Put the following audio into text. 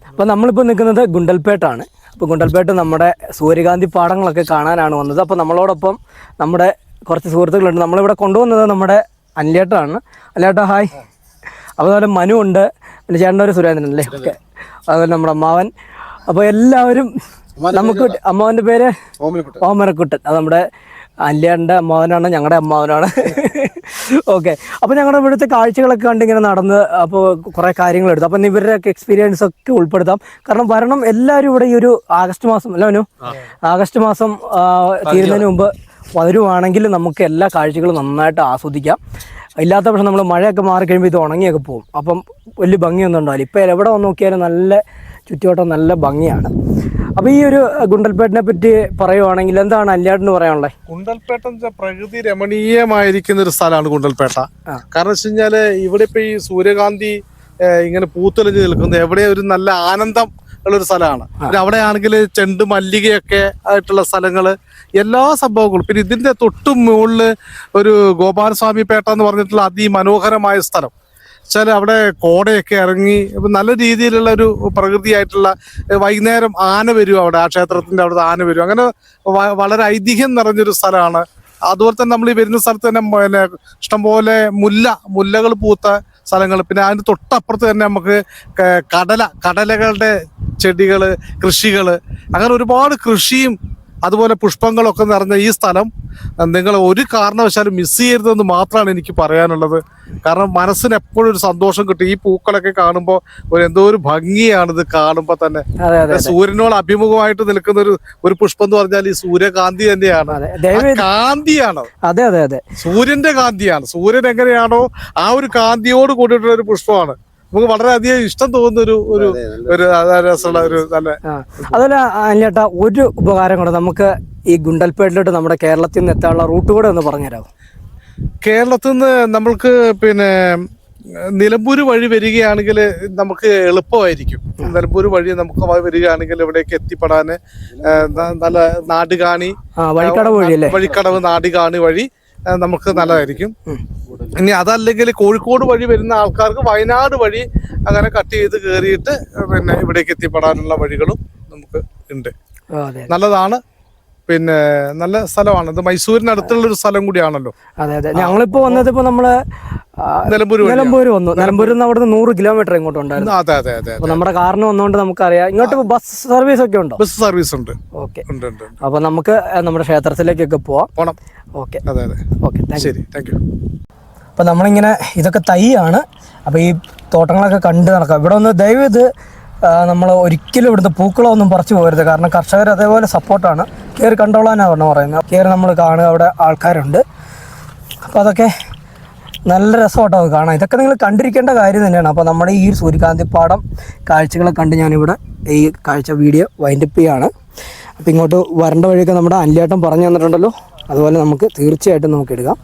അപ്പോൾ നമ്മളിപ്പോൾ നിൽക്കുന്നത് ഗുണ്ടൽപേട്ടാണ്. അപ്പോൾ ഗുണ്ടൽപേട്ട് നമ്മുടെ സൂര്യകാന്തി പാടങ്ങളൊക്കെ കാണാനാണ് വന്നത്. അപ്പോൾ നമ്മളോടൊപ്പം നമ്മുടെ കുറച്ച് സുഹൃത്തുക്കളുണ്ട്. നമ്മളിവിടെ കൊണ്ടുവന്നത് നമ്മുടെ അനിലേട്ടാണ്. അനിലേട്ടാ ഹായ്. അതുപോലെ മനു ഉണ്ട്, പിന്നെ ചേട്ടൻ്റെ ഒരു സുരേന്ദ്രൻ അല്ലേ, ഓക്കെ. അതുപോലെ നമ്മുടെ അമ്മാവൻ. അപ്പോൾ എല്ലാവരും നമുക്ക് അമ്മാവൻ്റെ പേര് ഓമനക്കുട്ടൻ. അത് നമ്മുടെ അനിലേട്ടൻ്റെ അമ്മാവനാണ്, ഞങ്ങളുടെ അമ്മാവനാണ്. ഓക്കെ. അപ്പോൾ ഞങ്ങളുടെ ഇവിടുത്തെ കാഴ്ചകളൊക്കെ കണ്ട് ഇങ്ങനെ നടന്ന് അപ്പോൾ കുറേ കാര്യങ്ങളെടുത്തു. അപ്പം ഇവരുടെയൊക്കെ എക്സ്പീരിയൻസ് ഒക്കെ ഉൾപ്പെടുത്താം. കാരണം വരണം എല്ലാവരും ഇവിടെ ഈ ഒരു ആഗസ്റ്റ് മാസം അല്ല മനു, ആഗസ്റ്റ് മാസം തീരുന്നതിന് മുമ്പ് വരുവാണെങ്കിൽ നമുക്ക് എല്ലാ കാഴ്ചകളും നന്നായിട്ട് ആസ്വദിക്കാം. ഇല്ലാത്ത പക്ഷം നമ്മൾ മഴയൊക്കെ മാറിക്കഴിയുമ്പോൾ ഇത് ഉണങ്ങിയൊക്കെ പോകും. അപ്പം വലിയ ഭംഗിയൊന്നും ഉണ്ടാവില്ല. ഇപ്പോൾ എവിടെ വന്ന് നോക്കിയാലും നല്ല ചുറ്റുവട്ടം നല്ല ഭംഗിയാണ്. അപ്പോൾ ഈ ഒരു ഗുണ്ടൽപേട്ടിനെ പറ്റി പറയുവാണെങ്കിൽ എന്താണ് അനിലേട്ടന് പറയാനുള്ളത്? ഗുണ്ടൽപേട്ട പ്രകൃതി രമണീയമായിരിക്കുന്ന ഒരു സ്ഥലമാണ് ഗുണ്ടൽപേട്ട. കാരണം വെച്ച് കഴിഞ്ഞാല് ഇവിടെ ഇപ്പൊ ഈ സൂര്യകാന്തി ഇങ്ങനെ പൂത്തൊലിഞ്ഞ് നിൽക്കുന്നത് എവിടെ ഒരു നല്ല ആനന്ദം ഉള്ളൊരു സ്ഥലമാണ്. പിന്നെ അവിടെ ആണെങ്കിൽ ചെണ്ട് മല്ലികയൊക്കെ ആയിട്ടുള്ള സ്ഥലങ്ങള്, എല്ലാ സംഭവങ്ങളും. പിന്നെ ഇതിന്റെ തൊട്ടു മുകളില് ഒരു ഗോപാലസ്വാമി പേട്ട എന്ന് പറഞ്ഞിട്ടുള്ള അതിമനോഹരമായ സ്ഥലം വെച്ചാൽ അവിടെ കോടയൊക്കെ ഇറങ്ങി നല്ല രീതിയിലുള്ള ഒരു പ്രകൃതിയായിട്ടുള്ള, വൈകുന്നേരം ആന വരും അവിടെ, ആ ക്ഷേത്രത്തിന്റെ അവിടുത്തെ ആന വരും. അങ്ങനെ വളരെ ഐതിഹ്യം നിറഞ്ഞൊരു സ്ഥലമാണ്. അതുപോലെ തന്നെ നമ്മൾ ഈ വരുന്ന സ്ഥലത്ത് തന്നെ പിന്നെ ഇഷ്ടംപോലെ മുല്ലകൾ പൂത്ത സ്ഥലങ്ങൾ. പിന്നെ അതിന് തൊട്ടപ്പുറത്ത് തന്നെ നമുക്ക് കടലകളുടെ ചെടികള്, കൃഷികള്, അങ്ങനെ ഒരുപാട് കൃഷിയും അതുപോലെ പുഷ്പങ്ങളൊക്കെ നിറഞ്ഞ ഈ സ്ഥലം നിങ്ങൾ ഒരു കാരണവശാലും മിസ് ചെയ്യരുതെന്ന് മാത്രമാണ് എനിക്ക് പറയാനുള്ളത്. കാരണം മനസ്സിന് എപ്പോഴും ഒരു സന്തോഷം കിട്ടും. ഈ പൂക്കളൊക്കെ കാണുമ്പോൾ എന്തോ ഒരു ഭംഗിയാണ് ഇത് കാണുമ്പോൾ തന്നെ. സൂര്യനോട് അഭിമുഖമായിട്ട് നിൽക്കുന്ന ഒരു പുഷ്പം എന്ന് പറഞ്ഞാൽ ഈ സൂര്യകാന്തി തന്നെയാണ്. കാന്തിയാണ്, അതെ അതെ അതെ, സൂര്യന്റെ കാന്തിയാണ്. സൂര്യൻ എങ്ങനെയാണോ ആ ഒരു കാന്തിയോട് കൂടിയിട്ടുള്ള ഒരു പുഷ്പമാണ്. നമുക്ക് വളരെയധികം ഇഷ്ടം തോന്നുന്ന ഒരു രസമുള്ള ഒരു നല്ല. അതുപോലെ അനിലേട്ടാ ഒരു ഉപകാരം കൂടെ, നമുക്ക് ഈ ഗുണ്ടൽപേട്ടിലോട്ട് നമ്മുടെ കേരളത്തിൽ നിന്ന് എത്താനുള്ള റൂട്ട് കൂടെ ഒന്ന് പറഞ്ഞുതരാമോ? കേരളത്തിൽ നിന്ന് നമ്മൾക്ക് പിന്നെ നിലമ്പൂർ വഴി വരികയാണെങ്കിൽ നമുക്ക് എളുപ്പമായിരിക്കും. നിലമ്പൂർ വഴി നമുക്ക് വരികയാണെങ്കിൽ ഇവിടേക്ക് എത്തിപ്പെടാൻ നല്ല നാടുകാണി വഴിക്കടവ് നാടുകാണി വഴി നമുക്ക് നല്ലതായിരിക്കും. ഇനി അതല്ലെങ്കിൽ കോഴിക്കോട് വഴി വരുന്ന ആൾക്കാർക്ക് വയനാട് വഴി അങ്ങനെ കട്ട് ചെയ്ത് കയറിയിട്ട് പിന്നെ ഇവിടേക്ക് എത്തിപ്പെടാനുള്ള വഴികളും നമുക്ക് ഉണ്ട്. നല്ലതാണ്. പിന്നെ നല്ല സ്ഥലമാണ് ഇത്. മൈസൂരിന് അടുത്തുള്ള ഒരു സ്ഥലം കൂടിയാണല്ലോ. അതെ അതെ. ഞങ്ങളിപ്പോ വന്നത് ഇപ്പൊ നമ്മള് നിലമ്പൂർ വന്നു. നിലമ്പൂരിൽ നിന്ന് അവിടെ 100 കിലോമീറ്റർ ഇങ്ങോട്ട് ഉണ്ടായിരുന്നു. അതെ അതെ അതെ. നമ്മുടെ കാറിന് വന്നോണ്ട് നമുക്കറിയാം. ഇങ്ങോട്ട് ബസ് സർവീസ് ഒക്കെ ഉണ്ടോ? ബസ് സർവീസ് ഉണ്ട്. ഓക്കെ. അപ്പൊ നമുക്ക് നമ്മുടെ ക്ഷേത്രത്തിലേക്കൊക്കെ പോവാം. ഓക്കെ. അതെ അതെ. ഓക്കെ, ശരി, താങ്ക് യു. അപ്പൊ നമ്മളിങ്ങനെ ഇതൊക്കെ തൈയാണ്. അപ്പൊ ഈ തോട്ടങ്ങളൊക്കെ കണ്ട് നടക്കാം. ഇവിടെ ഒന്ന് ദയവ് ഇത് നമ്മൾ ഒരിക്കലും ഇവിടുത്തെ പൂക്കളൊന്നും പറിച്ചു പോകരുത്. കാരണം കർഷകർ അതേപോലെ സപ്പോർട്ടാണ്. കയറി കണ്ടോളാനാണ് പറയുന്നത്. കയറി നമ്മൾ കാണുക, അവിടെ ആൾക്കാരുണ്ട്. അപ്പോൾ അതൊക്കെ നല്ല രസമായിട്ടോ അത് കാണാം. ഇതൊക്കെ നിങ്ങൾ കണ്ടിരിക്കേണ്ട കാര്യം തന്നെയാണ്. അപ്പോൾ നമ്മുടെ ഈ സൂര്യകാന്തി പാടം കാഴ്ചകളെ കണ്ട് ഞാനിവിടെ ഈ കാഴ്ച വീഡിയോ വൈൻഡപ്പ് ചെയ്യാണ്. അപ്പോൾ ഇങ്ങോട്ട് വരേണ്ട വഴിയൊക്കെ നമ്മുടെ അനിലേട്ടൻ പറഞ്ഞു തന്നിട്ടുണ്ടല്ലോ. അതുപോലെ നമുക്ക് തീർച്ചയായിട്ടും നമുക്ക് എടുക്കാം.